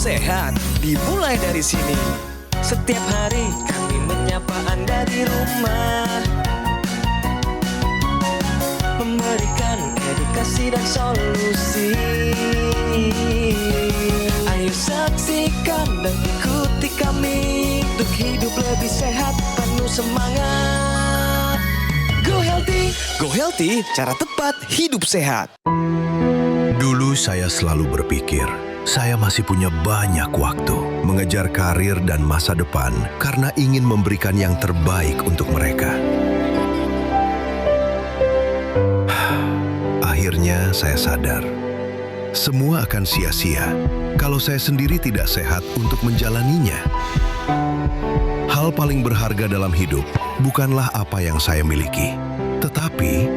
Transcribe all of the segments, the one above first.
sehat dimulai dari sini. Setiap hari kami menyapa Anda di rumah, memberikan edukasi dan solusi. Ayo saksikan dan ikuti kami untuk hidup lebih sehat, penuh semangat. Go Healthy, cara tepat hidup sehat. Dulu saya selalu berpikir, saya masih punya banyak waktu mengejar karir dan masa depan karena ingin memberikan yang terbaik untuk mereka. Akhirnya saya sadar, semua akan sia-sia kalau saya sendiri tidak sehat untuk menjalaninya. Hal paling berharga dalam hidup bukanlah apa yang saya miliki, tetapi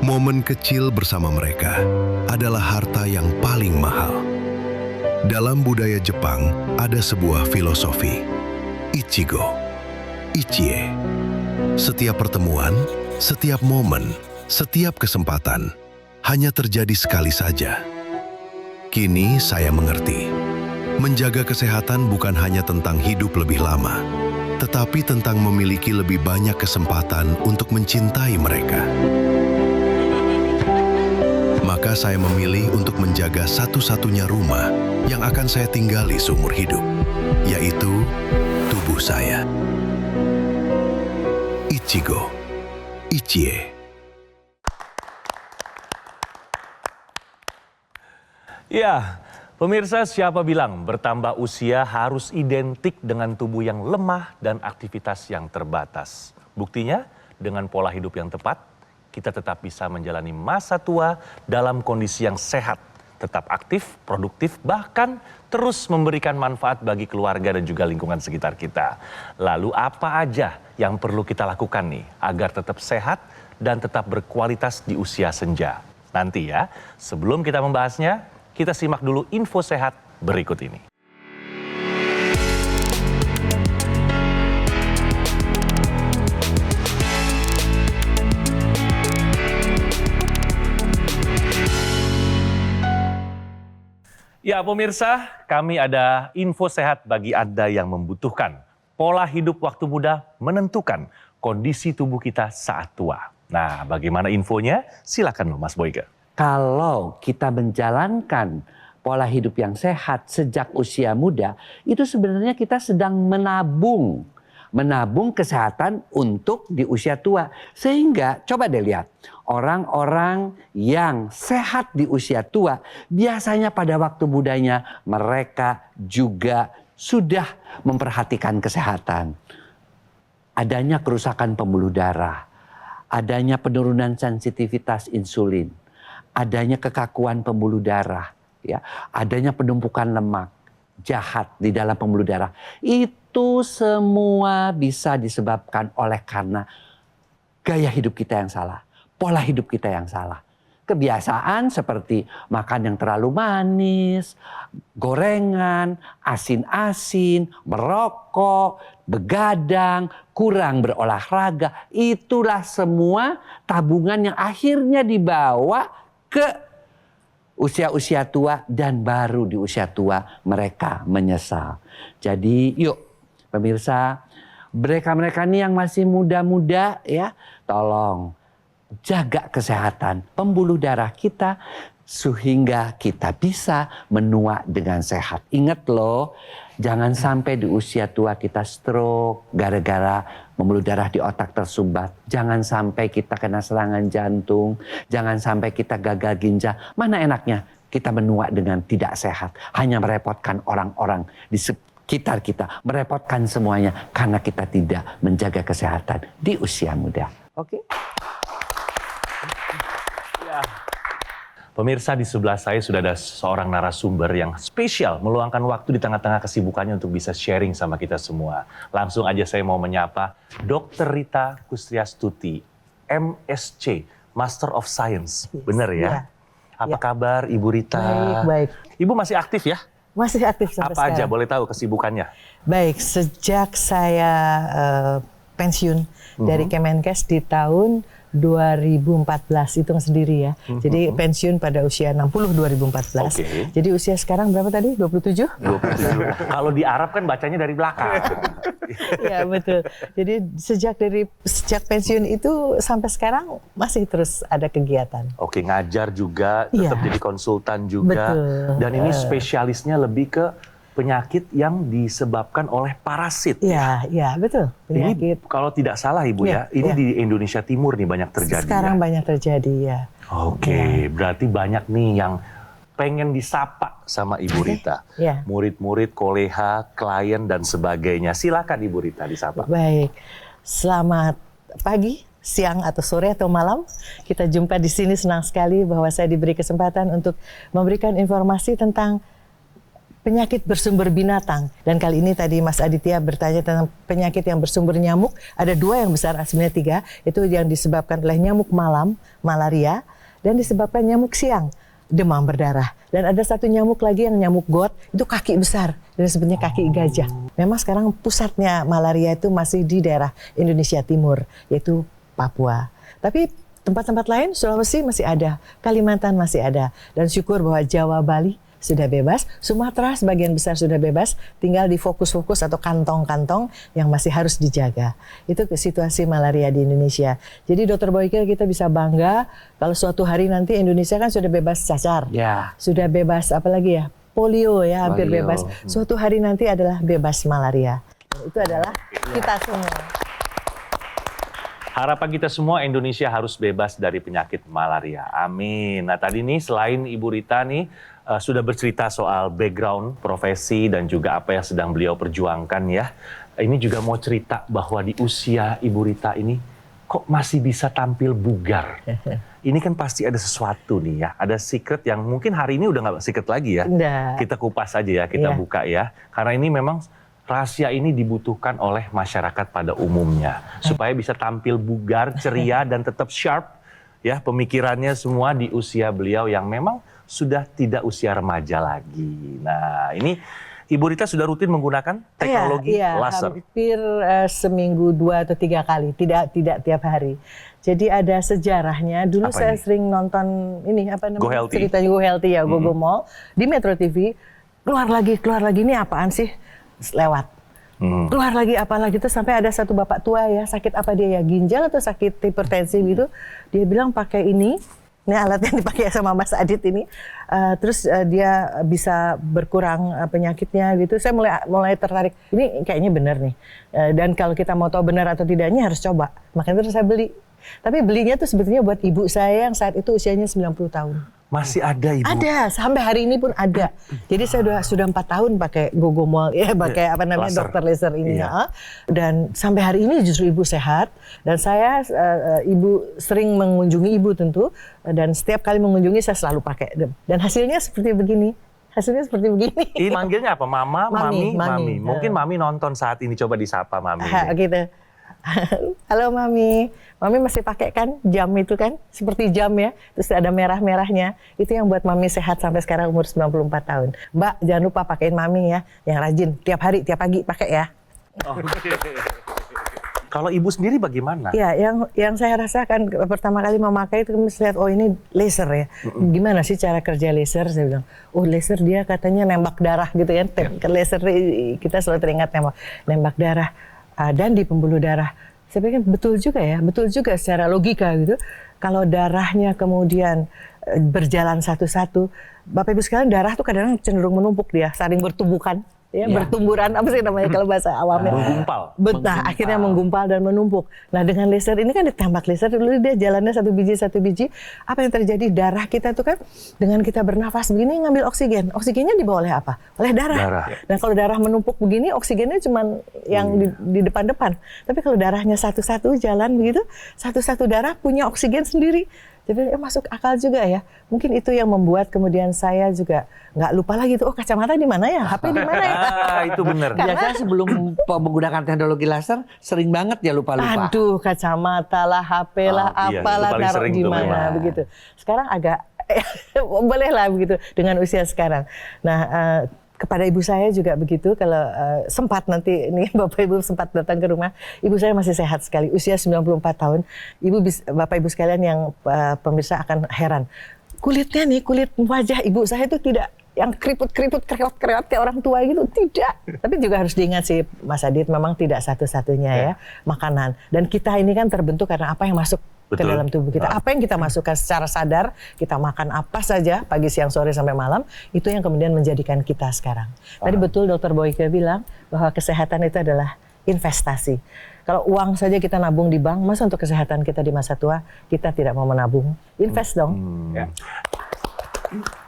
momen kecil bersama mereka adalah harta yang paling mahal. Dalam budaya Jepang ada sebuah filosofi, Ichigo, Ichie. Setiap pertemuan, setiap momen, setiap kesempatan hanya terjadi sekali saja. Kini saya mengerti, menjaga kesehatan bukan hanya tentang hidup lebih lama, tetapi tentang memiliki lebih banyak kesempatan untuk mencintai mereka. Maka saya memilih untuk menjaga satu-satunya rumah yang akan saya tinggali seumur hidup, yaitu tubuh saya. Ichigo, Ichie. Ya, pemirsa, siapa bilang bertambah usia harus identik dengan tubuh yang lemah dan aktivitas yang terbatas? Buktinya, dengan pola hidup yang tepat, kita tetap bisa menjalani masa tua dalam kondisi yang sehat, tetap aktif, produktif, bahkan terus memberikan manfaat bagi keluarga dan juga lingkungan sekitar kita. Lalu apa aja yang perlu kita lakukan nih agar tetap sehat dan tetap berkualitas di usia senja? Nanti ya, sebelum kita membahasnya, kita simak dulu info sehat berikut ini. Ya pemirsa, kami ada info sehat bagi Anda yang membutuhkan. Pola hidup waktu muda menentukan kondisi tubuh kita saat tua. Nah, bagaimana infonya? Silakan loh Mas Boyke. Kalau kita menjalankan pola hidup yang sehat sejak usia muda, itu sebenarnya kita sedang menabung kesehatan untuk di usia tua. Sehingga coba deh lihat, orang-orang yang sehat di usia tua biasanya pada waktu mudanya mereka juga sudah memperhatikan kesehatan. Adanya kerusakan pembuluh darah, adanya penurunan sensitivitas insulin, adanya kekakuan pembuluh darah, ya, adanya penumpukan lemak jahat di dalam pembuluh darah. Itu semua bisa disebabkan oleh karena gaya hidup kita yang salah, pola hidup kita yang salah. Kebiasaan seperti makan yang terlalu manis, gorengan, asin-asin, merokok, begadang, kurang berolahraga. Itulah semua tabungan yang akhirnya dibawa ke usia-usia tua dan baru di usia tua mereka menyesal. Jadi yuk pemirsa, mereka-mereka ini yang masih muda-muda ya, tolong jaga kesehatan pembuluh darah kita sehingga kita bisa menua dengan sehat. Ingat loh, jangan sampai di usia tua kita stroke gara-gara pembuluh darah di otak tersumbat. Jangan sampai kita kena serangan jantung. Jangan sampai kita gagal ginjal. Mana enaknya kita menua dengan tidak sehat. Hanya merepotkan orang-orang di sekitar kita. Merepotkan semuanya karena kita tidak menjaga kesehatan di usia muda. Oke? Ya. Pemirsa, di sebelah saya sudah ada seorang narasumber yang spesial meluangkan waktu di tengah-tengah kesibukannya untuk bisa sharing sama kita semua. Langsung aja saya mau menyapa Dr. Rita Kustriastuti, MSc, Master of Science. Benar ya? Apa kabar Ibu Rita? Baik. Ibu masih aktif ya? Masih aktif sampai Apa aja sekarang. boleh tahu kesibukannya? Baik, sejak saya pensiun dari Kemenkes di tahun 2014, hitung sendiri ya. Jadi pensiun pada usia 60 2014. Oke. Jadi usia sekarang berapa tadi? 27? 27. Kalau di Arab kan bacanya dari belakang. Ya betul. Jadi sejak pensiun itu sampai sekarang masih terus ada kegiatan. Oke, ngajar juga, tetap Iya. jadi konsultan juga. Betul. Dan ini spesialisnya lebih ke penyakit yang disebabkan oleh parasit. Iya, betul. Penyakit. Ini kalau tidak salah Ibu Iya, ya, ini iya. di Indonesia Timur nih banyak terjadi. Sekarang ya? banyak terjadi ya. Oke, berarti banyak nih yang pengen disapa sama Ibu Rita. Iya. Murid-murid, koleha, klien dan sebagainya. Silakan Ibu Rita disapa. Baik. Selamat pagi, siang atau sore atau malam. Kita jumpa di sini, senang sekali bahwa saya diberi kesempatan untuk memberikan informasi tentang penyakit bersumber binatang. Dan kali ini tadi Mas Aditya bertanya tentang penyakit yang bersumber nyamuk. Ada 2 yang besar, sebenarnya 3. Itu yang disebabkan oleh nyamuk malam, malaria, dan disebabkan nyamuk siang, demam berdarah. Dan ada satu nyamuk lagi yang nyamuk got, itu kaki besar, dan sebenarnya kaki gajah. Memang sekarang pusatnya malaria itu masih di daerah Indonesia Timur, yaitu Papua. Tapi tempat-tempat lain, Sulawesi masih ada, Kalimantan masih ada. Dan syukur bahwa Jawa, Bali sudah bebas, Sumatera sebagian besar sudah bebas, tinggal di fokus-fokus atau kantong-kantong yang masih harus dijaga. Itu situasi malaria di Indonesia. Jadi Dr. Boyke, kita bisa bangga kalau suatu hari nanti Indonesia kan sudah bebas cacar, Ya. sudah bebas apalagi ya, polio ya, hampir Polio. bebas. Suatu hari nanti adalah bebas malaria. Dan itu adalah kita semua. Harapan kita semua Indonesia harus bebas dari penyakit malaria. Amin. Nah tadi nih selain Ibu Rita nih sudah bercerita soal background, profesi dan juga apa yang sedang beliau perjuangkan ya. Ini juga mau cerita bahwa di usia Ibu Rita ini kok masih bisa tampil bugar. Ini kan pasti ada sesuatu nih ya. Ada secret yang mungkin hari ini udah nggak secret lagi ya. Enggak. Kita kupas aja ya, kita Iya. buka ya. Karena ini memang rahasia ini dibutuhkan oleh masyarakat pada umumnya supaya bisa tampil bugar, ceria dan tetap sharp ya pemikirannya semua di usia beliau yang memang sudah tidak usia remaja lagi. Nah, ini Ibu Rita sudah rutin menggunakan teknologi iya, laser. hampir seminggu 2 atau 3 kali, tidak tiap hari. Jadi ada sejarahnya. Dulu Apa saya ini? sering nonton ini apa Go namanya? Healthy. Ceritanya Go Healthy ya, Gogo Mall di Metro TV. Keluar lagi ini apaan sih? Lewat. Keluar lagi apalagi itu sampai ada satu bapak tua ya, sakit apa dia ya, ginjal atau sakit hipertensi gitu. Dia bilang pakai ini alat yang dipakai sama Mas Adit ini, terus dia bisa berkurang penyakitnya gitu. Saya mulai tertarik, ini kayaknya benar nih. Dan kalau kita mau tahu benar atau tidaknya harus coba. Makanya terus saya beli. Tapi belinya tuh sebetulnya buat ibu saya yang saat itu usianya 90 tahun. Masih ada Ibu? Ada, sampai hari ini pun ada. Jadi saya sudah 4 tahun pakai Gogo Mall, ya pakai apa namanya Laser. dokter laser ini. Iya. Ya. Dan sampai hari ini justru ibu sehat. Dan saya, ibu sering mengunjungi ibu tentu. Dan setiap kali mengunjungi saya selalu pakai. Dan hasilnya seperti begini. Hasilnya seperti begini. Ini manggilnya apa? Mama, Mami, Mami, Mami. Mami. Mungkin Mami nonton saat ini, coba disapa Mami. Gitu. Halo Mami, Mami masih pakai kan jam itu kan, seperti jam ya, terus ada merah-merahnya. Itu yang buat Mami sehat sampai sekarang umur 94 tahun. Mbak, jangan lupa pakein Mami ya, yang rajin, tiap hari, tiap pagi pakai ya. Kalau Ibu sendiri bagaimana? Ya, yang saya rasakan pertama kali memakai itu mesti lihat, oh ini laser ya. Gimana sih cara kerja laser? Saya bilang, oh laser dia katanya nembak darah gitu kan. Laser kita selalu teringat nembak darah. Dan di pembuluh darah. Saya pikir betul juga secara logika gitu. Kalau darahnya kemudian berjalan satu-satu, Bapak Ibu sekalian darah tuh kadang-kadang cenderung menumpuk dia, saling bertumbukan. Ya, bertumburan apa sih namanya kalau bahasa awamnya? Menggumpal. Nah, akhirnya menggumpal dan menumpuk. Nah, dengan laser ini kan ditembak laser dulu dia jalannya satu biji. Apa yang terjadi? Darah kita tuh kan dengan kita bernafas begini ngambil oksigen. Oksigennya dibawa oleh apa? Oleh darah. Nah, kalau darah menumpuk begini oksigennya cuma yang di depan-depan. Tapi kalau darahnya satu-satu jalan begitu, satu-satu darah punya oksigen sendiri. Jadi masuk akal juga ya. Mungkin itu yang membuat kemudian saya juga nggak lupa lagi tuh, oh kacamata di mana ya, HP di mana ya. Itu benar. Biasanya sebelum menggunakan teknologi laser sering banget ya lupa-lupa. Aduh, kacamata lah, HP lah, Iya, apalah itu paling naruh sering di tuh mana memang. begitu. Sekarang agak boleh lah begitu dengan usia sekarang. Nah, kepada ibu saya juga begitu. Kalau sempat nanti ini Bapak Ibu sempat datang ke rumah, ibu saya masih sehat sekali, usia 94 tahun. Bapak Ibu sekalian yang pemirsa akan heran. Kulitnya nih, kulit wajah ibu saya itu tidak yang keriput-keriput, kreot-kreot kayak orang tua gitu, tidak. Tapi juga harus diingat sih Mas Adit, memang tidak satu-satunya ya makanan. Dan kita ini kan terbentuk karena apa yang masuk ke dalam tubuh kita. Apa yang kita masukkan secara sadar, kita makan apa saja pagi, siang, sore, sampai malam, itu yang kemudian menjadikan kita sekarang. Tadi betul Dr. Boyke bilang bahwa kesehatan itu adalah investasi. Kalau uang saja kita nabung di bank, masa untuk kesehatan kita di masa tua kita tidak mau menabung? Invest dong. Ya.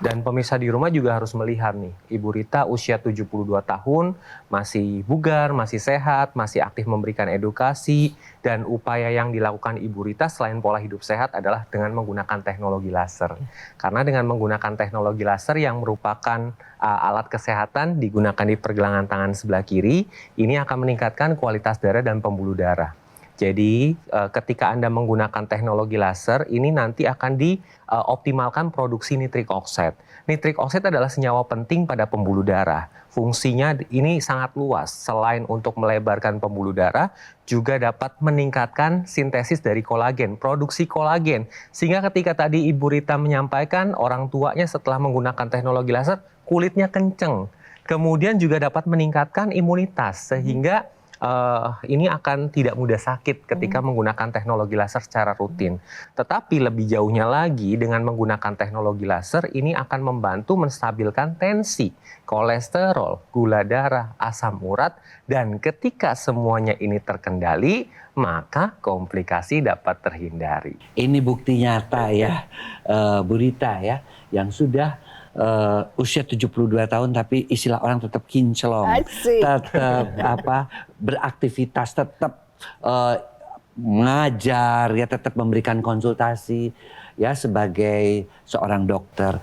Dan pemirsa di rumah juga harus melihat nih, Ibu Rita usia 72 tahun, masih bugar, masih sehat, masih aktif memberikan edukasi, dan upaya yang dilakukan Ibu Rita selain pola hidup sehat adalah dengan menggunakan teknologi laser. Karena dengan menggunakan teknologi laser yang merupakan alat kesehatan digunakan di pergelangan tangan sebelah kiri, ini akan meningkatkan kualitas darah dan pembuluh darah. Jadi ketika Anda menggunakan teknologi laser, ini nanti akan dioptimalkan produksi nitrik oxide. Nitrik oxide adalah senyawa penting pada pembuluh darah. Fungsinya ini sangat luas. Selain untuk melebarkan pembuluh darah, juga dapat meningkatkan sintesis dari kolagen, produksi kolagen. Sehingga ketika tadi Ibu Rita menyampaikan orang tuanya setelah menggunakan teknologi laser, kulitnya kenceng. Kemudian juga dapat meningkatkan imunitas, sehingga ini akan tidak mudah sakit ketika menggunakan teknologi laser secara rutin. Tetapi lebih jauhnya lagi, dengan menggunakan teknologi laser ini akan membantu menstabilkan tensi, kolesterol, gula darah, asam urat, dan ketika semuanya ini terkendali, maka komplikasi dapat terhindari. Ini bukti nyata ya, Bu Rita ya, yang sudah usia 72 tahun tapi istilah orang tetap kinclong, tetap beraktivitas, tetap mengajar ya, tetap memberikan konsultasi ya sebagai seorang dokter.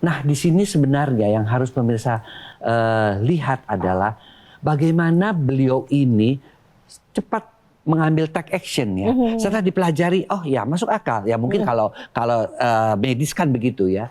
Nah, di sini sebenarnya yang harus pemirsa lihat adalah bagaimana beliau ini cepat mengambil take action ya. Setelah dipelajari, oh ya masuk akal ya, mungkin kalau medis kan begitu ya.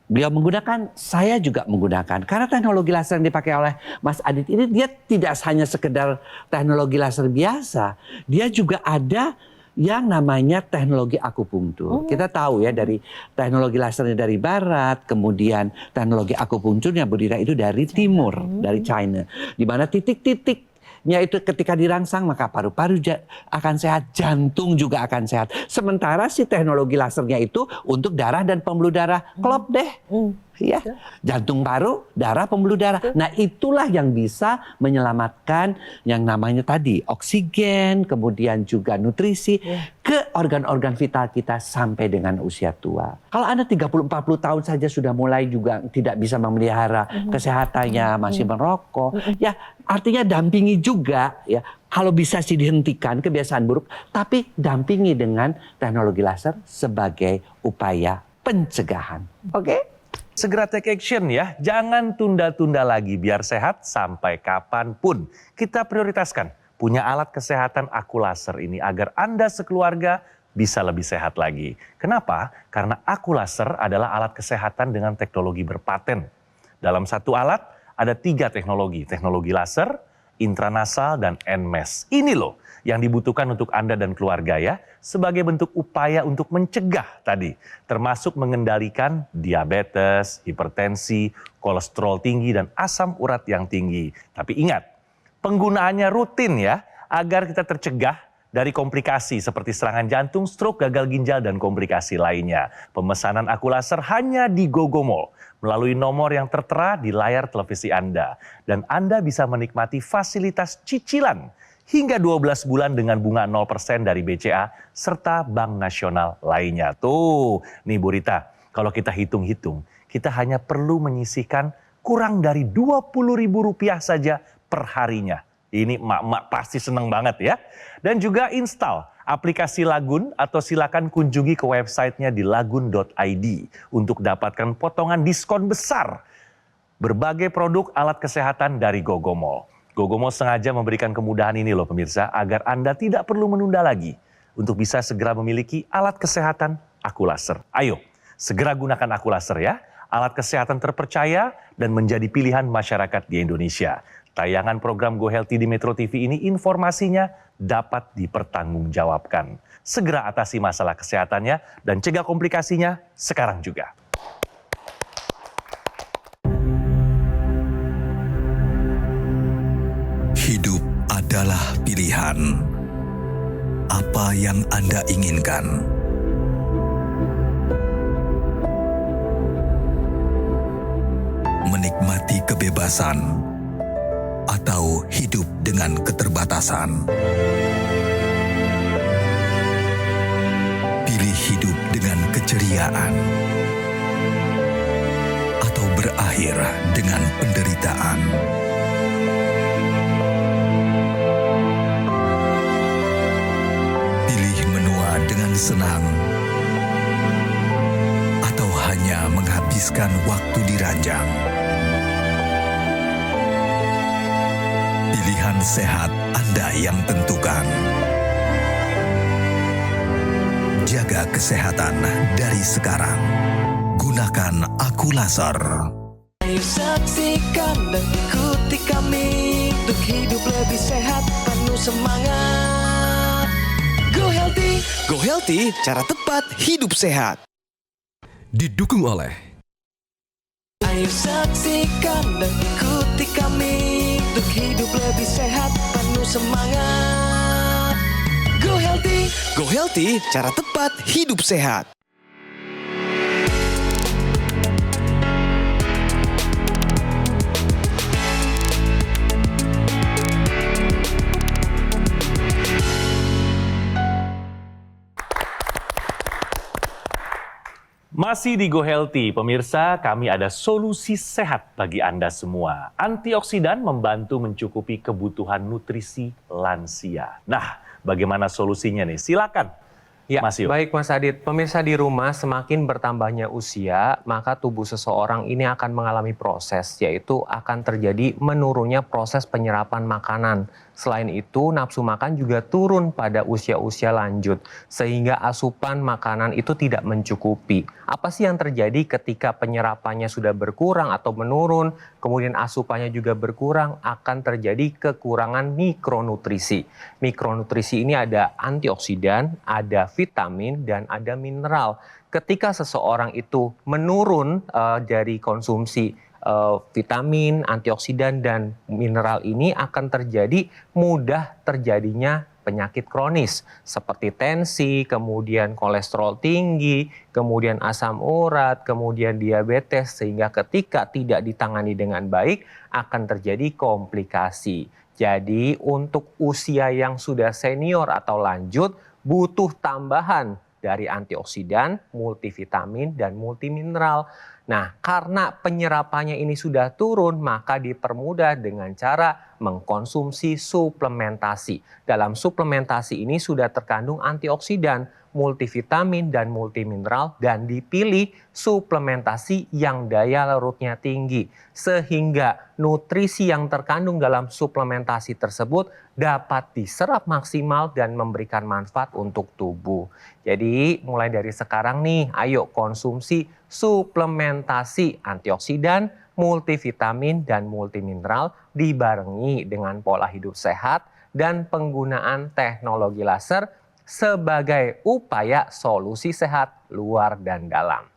Beliau menggunakan, saya juga menggunakan. Karena teknologi laser yang dipakai oleh Mas Adit ini, dia tidak hanya sekedar teknologi laser biasa. Dia juga ada yang namanya teknologi akupunktur. Kita tahu ya, dari teknologi lasernya dari barat, kemudian teknologi akupunkturnya Bu Rita itu dari timur, dari China. Di mana titik-titiknya itu ketika dirangsang maka paru-paru akan sehat, jantung juga akan sehat. Sementara si teknologi lasernya itu untuk darah dan pembuluh darah. Klop deh. Ya, jantung, paru, darah, pembuluh darah. Nah, itulah yang bisa menyelamatkan yang namanya tadi oksigen, kemudian juga nutrisi ke organ-organ vital kita sampai dengan usia tua. Kalau Anda 30-40 tahun saja sudah mulai juga tidak bisa memelihara kesehatannya, masih merokok, ya artinya dampingi juga ya. Kalau bisa sih dihentikan kebiasaan buruk, tapi dampingi dengan teknologi laser sebagai upaya pencegahan. Oke? Segera take action ya, jangan tunda-tunda lagi biar sehat sampai kapanpun. Kita prioritaskan punya alat kesehatan Aku Laser ini agar Anda sekeluarga bisa lebih sehat lagi. Kenapa? Karena Aku Laser adalah alat kesehatan dengan teknologi berpaten. Dalam satu alat ada 3 teknologi, teknologi laser, intranasal, dan NMES. Ini loh yang dibutuhkan untuk Anda dan keluarga ya, sebagai bentuk upaya untuk mencegah tadi, termasuk mengendalikan diabetes, hipertensi, kolesterol tinggi, dan asam urat yang tinggi. Tapi ingat, penggunaannya rutin ya, agar kita tercegah dari komplikasi seperti serangan jantung, stroke, gagal ginjal, dan komplikasi lainnya. Pemesanan Aku Laser hanya di GoGoMall melalui nomor yang tertera di layar televisi Anda. Dan Anda bisa menikmati fasilitas cicilan hingga 12 bulan dengan bunga 0% dari BCA serta Bank Nasional lainnya. Tuh, nih Bu Rita, kalau kita hitung-hitung, kita hanya perlu menyisihkan kurang dari Rp20.000 saja per harinya. Ini emak-emak pasti seneng banget ya. Dan juga install aplikasi Lagun atau silakan kunjungi ke websitenya di lagun.id untuk dapatkan potongan diskon besar berbagai produk alat kesehatan dari GoGoMall. GoGoMall sengaja memberikan kemudahan ini loh pemirsa, agar Anda tidak perlu menunda lagi untuk bisa segera memiliki alat kesehatan Aku Laser. Ayo, segera gunakan Aku Laser ya. alat kesehatan terpercaya dan menjadi pilihan masyarakat di Indonesia. Tayangan program Go Healthy di Metro TV ini informasinya dapat dipertanggungjawabkan. Segera atasi masalah kesehatannya dan cegah komplikasinya sekarang juga. Hidup adalah pilihan. Apa yang Anda inginkan? Menikmati kebebasan atau hidup dengan keterbatasan? Pilih hidup dengan keceriaan atau berakhir dengan penderitaan? Dengan senang atau hanya menghabiskan waktu di ranjang. Pilihan sehat Anda yang tentukan. Jaga kesehatan dari sekarang. Gunakan Akulaser. Ayo saksikan dan ikuti kami untuk hidup lebih sehat, penuh semangat. Go Healthy, cara tepat hidup sehat. Didukung oleh Ayo saksikan dan ikuti kami untuk hidup lebih sehat, penuh semangat. Go Healthy, cara tepat hidup sehat. Masih di Go Healthy, pemirsa, kami ada solusi sehat bagi Anda semua. Antioksidan membantu mencukupi kebutuhan nutrisi lansia. Nah, bagaimana solusinya nih? Silakan, Ya, Mas Yo. baik Mas Adit. Pemirsa di rumah, semakin bertambahnya usia, maka tubuh seseorang ini akan mengalami proses, yaitu akan terjadi menurunnya proses penyerapan makanan. Selain itu, nafsu makan juga turun pada usia-usia lanjut, sehingga asupan makanan itu tidak mencukupi. Apa sih yang terjadi ketika penyerapannya sudah berkurang atau menurun, kemudian asupannya juga berkurang, akan terjadi kekurangan mikronutrisi. Mikronutrisi ini ada antioksidan, ada vitamin, dan ada mineral. Ketika seseorang itu menurun dari konsumsi vitamin, antioksidan, dan mineral ini, akan terjadi mudah terjadinya penyakit kronis seperti tensi, kemudian kolesterol tinggi, kemudian asam urat, kemudian diabetes, sehingga ketika tidak ditangani dengan baik akan terjadi komplikasi. Jadi untuk usia yang sudah senior atau lanjut butuh tambahan dari antioksidan, multivitamin, dan multimineral. Nah, karena penyerapannya ini sudah turun, maka dipermudah dengan cara mengkonsumsi suplementasi. Dalam suplementasi ini sudah terkandung antioksidan, multivitamin, dan multimineral, dan dipilih suplementasi yang daya larutnya tinggi, sehingga nutrisi yang terkandung dalam suplementasi tersebut dapat diserap maksimal dan memberikan manfaat untuk tubuh. Jadi mulai dari sekarang nih, ayo konsumsi suplementasi antioksidan, multivitamin, dan multimineral dibarengi dengan pola hidup sehat dan penggunaan teknologi laser sebagai upaya solusi sehat luar dan dalam.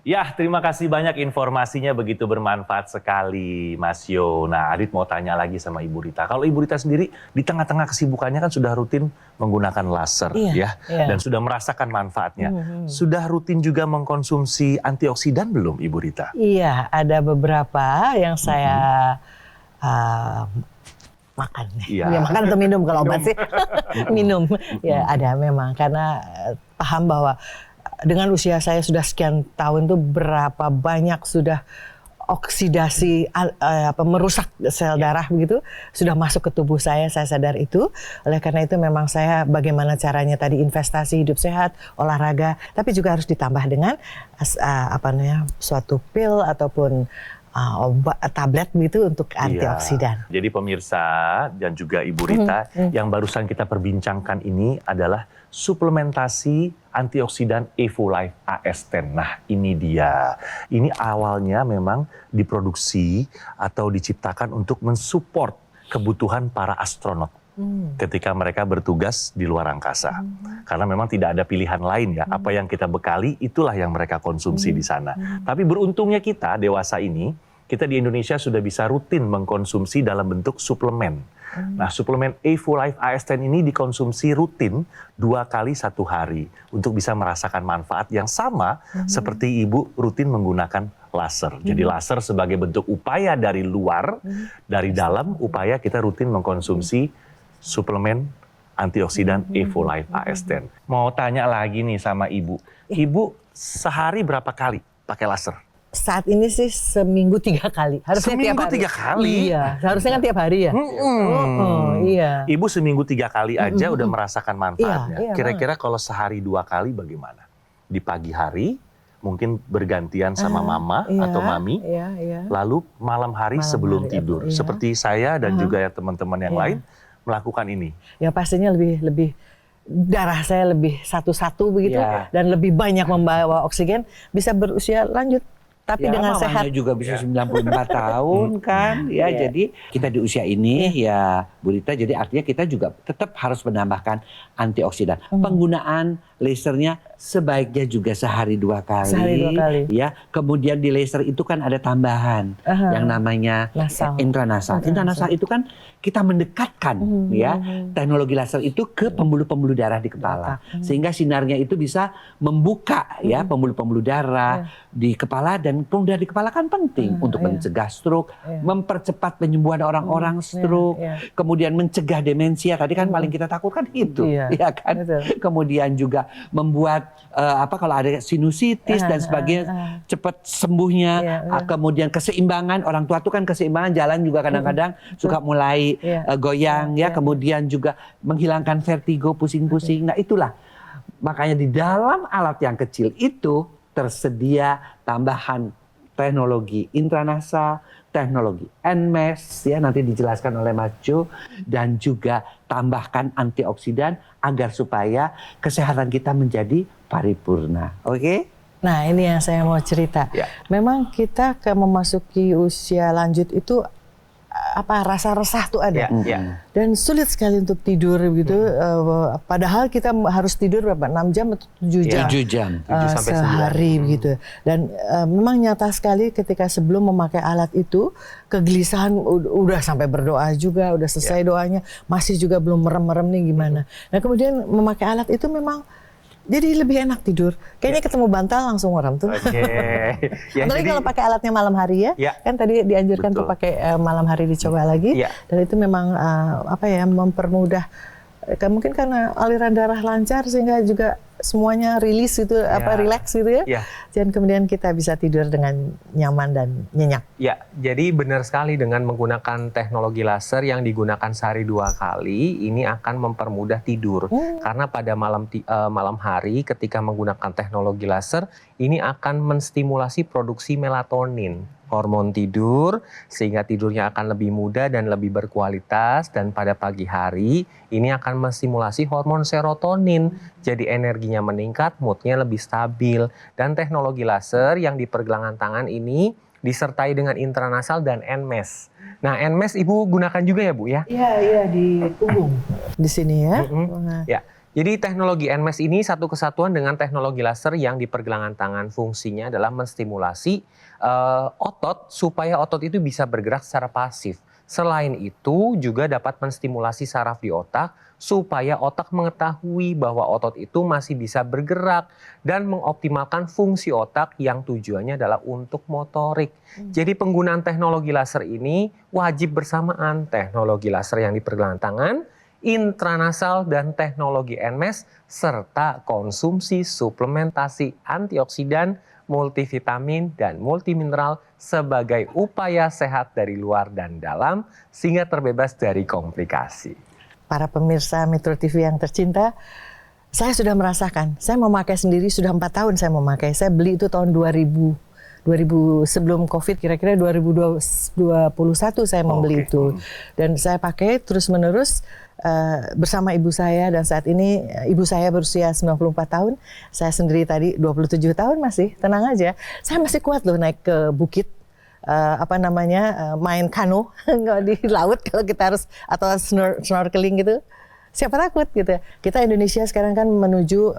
Ya, terima kasih banyak, informasinya begitu bermanfaat sekali, Mas Yo. Nah, Adit mau tanya lagi sama Ibu Rita. Kalau Ibu Rita sendiri di tengah-tengah kesibukannya kan sudah rutin menggunakan laser, Iya. dan sudah merasakan manfaatnya. Sudah rutin juga mengkonsumsi antioksidan belum, Ibu Rita? Iya, ada beberapa yang saya makan. Iya. Ya, makan atau minum kalau obat sih. Minum. Ya, ada memang karena paham bahwa dengan usia saya sudah sekian tahun tuh berapa banyak sudah oksidasi merusak sel darah begitu sudah masuk ke tubuh saya sadar itu. Oleh karena itu memang saya bagaimana caranya tadi investasi hidup sehat, olahraga, tapi juga harus ditambah dengan suatu pil ataupun tablet gitu untuk antioksidan. Jadi pemirsa dan juga Ibu Rita, yang barusan kita perbincangkan ini adalah suplementasi antioksidan Evo-Life AS10. Nah, ini dia. Ini awalnya memang diproduksi atau diciptakan untuk mensupport kebutuhan para astronot ketika mereka bertugas di luar angkasa. Karena memang tidak ada pilihan lain ya. Apa yang kita bekali, itulah yang mereka konsumsi di sana. Tapi beruntungnya kita, dewasa ini, kita di Indonesia sudah bisa rutin mengkonsumsi dalam bentuk suplemen. Nah, suplemen Evo-Life AS10 ini dikonsumsi rutin 2 kali 1 hari untuk bisa merasakan manfaat yang sama seperti Ibu rutin menggunakan laser. Jadi laser sebagai bentuk upaya dari luar, dari dalam upaya kita rutin mengkonsumsi suplemen antioksidan Evo-Life AS10. Mau tanya lagi nih sama Ibu. Ibu sehari berapa kali pakai laser? Saat ini sih seminggu 3 kali. Harusnya seminggu tiap hari. 3 kali? Iya, seharusnya kan tiap hari ya. Iya. Ibu seminggu 3 kali aja udah merasakan manfaatnya. Iya, Kira-kira kalau sehari 2 kali bagaimana? Di pagi hari mungkin bergantian sama mama atau mami. Lalu malam hari sebelum tidur. Seperti saya dan juga ya teman-teman yang lain melakukan ini. Ya pastinya lebih darah saya lebih satu-satu begitu dan lebih banyak membawa oksigen, bisa berusia lanjut. Tapi dengan sehat juga bisa 94 tahun kan ya. Jadi kita di usia ini ya Bu Rita, jadi artinya kita juga tetap harus menambahkan antioksidan. Penggunaan lasernya sebaiknya juga sehari 2 kali. Sehari 2 kali. Ya, kemudian di laser itu kan ada tambahan yang namanya intranasal. Intranasal itu kan kita mendekatkan ya teknologi laser itu ke pembuluh-pembuluh darah di kepala. Sehingga sinarnya itu bisa membuka ya pembuluh-pembuluh darah di kepala, dan pembuluh darah di kepala kan penting untuk mencegah stroke, mempercepat penyembuhan orang-orang stroke, kemudian mencegah demensia. Tadi kan paling kita takutkan itu, ya kan. Kemudian juga membuat kalau ada sinusitis dan sebagainya cepat sembuhnya. Kemudian keseimbangan, orang tua tuh kan keseimbangan jalan juga kadang-kadang suka mulai goyang ya. Kemudian juga menghilangkan vertigo, pusing-pusing. Nah itulah makanya di dalam alat yang kecil itu tersedia tambahan teknologi intranasal, teknologi NMES ya, nanti dijelaskan oleh Mas Jo, dan juga tambahkan antioksidan agar supaya kesehatan kita menjadi paripurna. Oke? Nah, ini yang saya mau cerita. Memang kita memasuki usia lanjut itu rasa resah tuh ada. Dan sulit sekali untuk tidur gitu. Padahal kita harus tidur berapa? 6 jam atau 7 jam? 7 jam. Sehari begitu. Dan memang nyata sekali ketika sebelum memakai alat itu, kegelisahan udah sampai berdoa juga, udah selesai doanya, masih juga belum merem-merem nih gimana. Nah, kemudian memakai alat itu memang jadi lebih enak tidur. Kayaknya ketemu bantal langsung merem tuh. Apalagi kalau pakai alatnya malam hari ya. Kan tadi dianjurkan tuh pakai malam hari, dicoba lagi. Dan itu memang mempermudah. Mungkin karena aliran darah lancar sehingga juga semuanya rilis gitu, relax gitu ya. Dan kemudian kita bisa tidur dengan nyaman dan nyenyak. Ya, jadi benar sekali dengan menggunakan teknologi laser yang digunakan sehari 2 kali, ini akan mempermudah tidur. Karena pada malam hari ketika menggunakan teknologi laser, ini akan menstimulasi produksi melatonin, hormon tidur, sehingga tidurnya akan lebih mudah dan lebih berkualitas. Dan pada pagi hari ini akan menstimulasi hormon serotonin, jadi energinya meningkat, moodnya lebih stabil. Dan teknologi laser yang di pergelangan tangan ini disertai dengan intranasal dan NMES. Nah, NMES Ibu gunakan juga ya Bu ya? Iya, di punggung. Di sini ya. Ya. Jadi teknologi NMES ini satu kesatuan dengan teknologi laser yang di pergelangan tangan. Fungsinya adalah menstimulasi otot supaya otot itu bisa bergerak secara pasif. Selain itu juga dapat menstimulasi saraf di otak supaya otak mengetahui bahwa otot itu masih bisa bergerak dan mengoptimalkan fungsi otak yang tujuannya adalah untuk motorik. Jadi penggunaan teknologi laser ini wajib bersamaan, teknologi laser yang di pergelangan tangan, intranasal dan teknologi NMES, serta konsumsi suplementasi antioksidan, multivitamin dan multimineral sebagai upaya sehat dari luar dan dalam sehingga terbebas dari komplikasi. Para pemirsa Metro TV yang tercinta, saya sudah merasakan. Saya memakai sendiri sudah 4 tahun saya memakai. Saya beli itu tahun 2000. sebelum COVID, kira-kira 2021 saya membeli itu. Dan saya pakai terus-menerus bersama ibu saya, dan saat ini ibu saya berusia 94 tahun, saya sendiri tadi 27 tahun masih, tenang aja. Saya masih kuat loh naik ke bukit, main kano di laut kalau kita harus, atau snorkeling gitu. Siapa takut gitu ya. Kita Indonesia sekarang kan menuju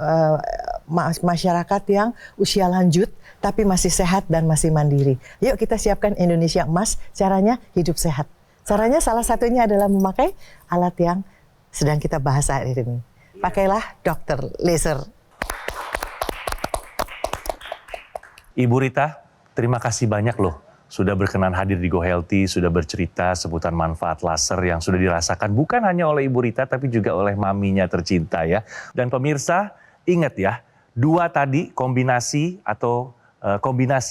masyarakat yang usia lanjut tapi masih sehat dan masih mandiri. Yuk kita siapkan Indonesia Emas, caranya hidup sehat. Caranya salah satunya adalah memakai alat yang sedang kita bahas saat ini. Pakailah Dr. Laser. Ibu Rita, terima kasih banyak loh sudah berkenan hadir di Go Healthy, sudah bercerita seputar manfaat laser yang sudah dirasakan bukan hanya oleh Ibu Rita tapi juga oleh maminya tercinta ya. Dan pemirsa, ingat ya, dua tadi kombinasi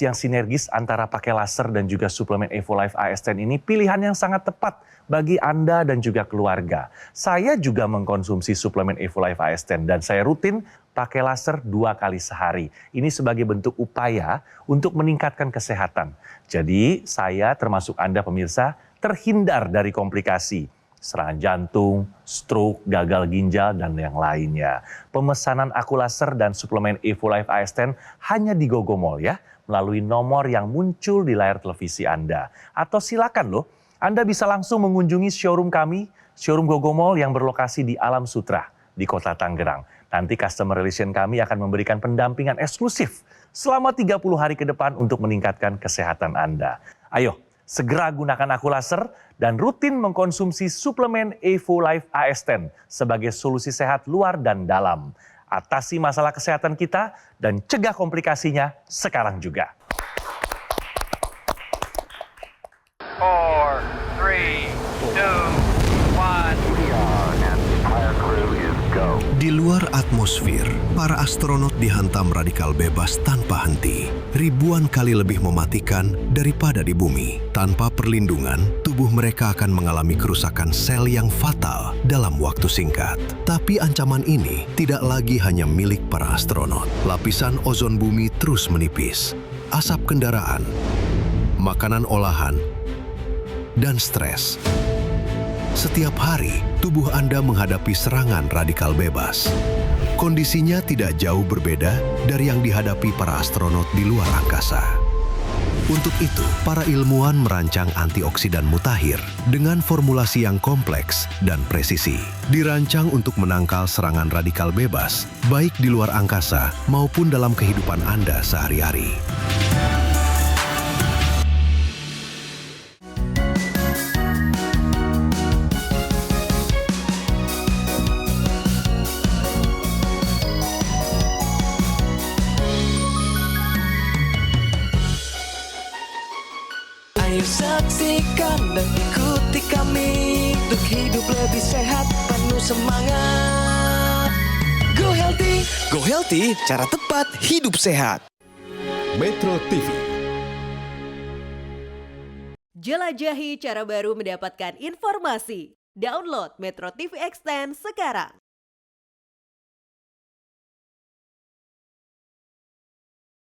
yang sinergis antara pakai laser dan juga suplemen Evolife AS10 ini pilihan yang sangat tepat bagi Anda dan juga keluarga. Saya juga mengkonsumsi suplemen Evolife AS10 dan saya rutin pakai laser 2 kali sehari. Ini sebagai bentuk upaya untuk meningkatkan kesehatan. Jadi saya termasuk Anda pemirsa terhindar dari komplikasi serangan jantung, stroke, gagal ginjal, dan yang lainnya. Pemesanan aku laser dan suplemen Evolife AS10 hanya di Gogomall ya, melalui nomor yang muncul di layar televisi Anda. Atau silakan loh, Anda bisa langsung mengunjungi showroom kami, showroom Gogomall yang berlokasi di Alam Sutra, di Kota Tangerang. Nanti customer relation kami akan memberikan pendampingan eksklusif selama 30 hari ke depan untuk meningkatkan kesehatan Anda. Ayo, segera gunakan aku laser dan rutin mengkonsumsi suplemen Evolife AS10 sebagai solusi sehat luar dan dalam. Atasi masalah kesehatan kita dan cegah komplikasinya sekarang juga. 4, 3, 2, 1. Di luar atmosfer, para astronot dihantam radikal bebas tanpa henti. Ribuan kali lebih mematikan daripada di bumi. Tanpa perlindungan, tubuh mereka akan mengalami kerusakan sel yang fatal dalam waktu singkat. Tapi ancaman ini tidak lagi hanya milik para astronot. Lapisan ozon bumi terus menipis. Asap kendaraan, makanan olahan, dan stres. Setiap hari, tubuh Anda menghadapi serangan radikal bebas. Kondisinya tidak jauh berbeda dari yang dihadapi para astronot di luar angkasa. Untuk itu, para ilmuwan merancang antioksidan mutakhir dengan formulasi yang kompleks dan presisi. Dirancang untuk menangkal serangan radikal bebas, baik di luar angkasa maupun dalam kehidupan Anda sehari-hari. Ayo saksikan dan ikuti kami untuk hidup lebih sehat, penuh semangat. Go Healthy. Go Healthy, cara tepat hidup sehat. Metro TV. Jelajahi cara baru mendapatkan informasi. Download Metro TV Extend sekarang.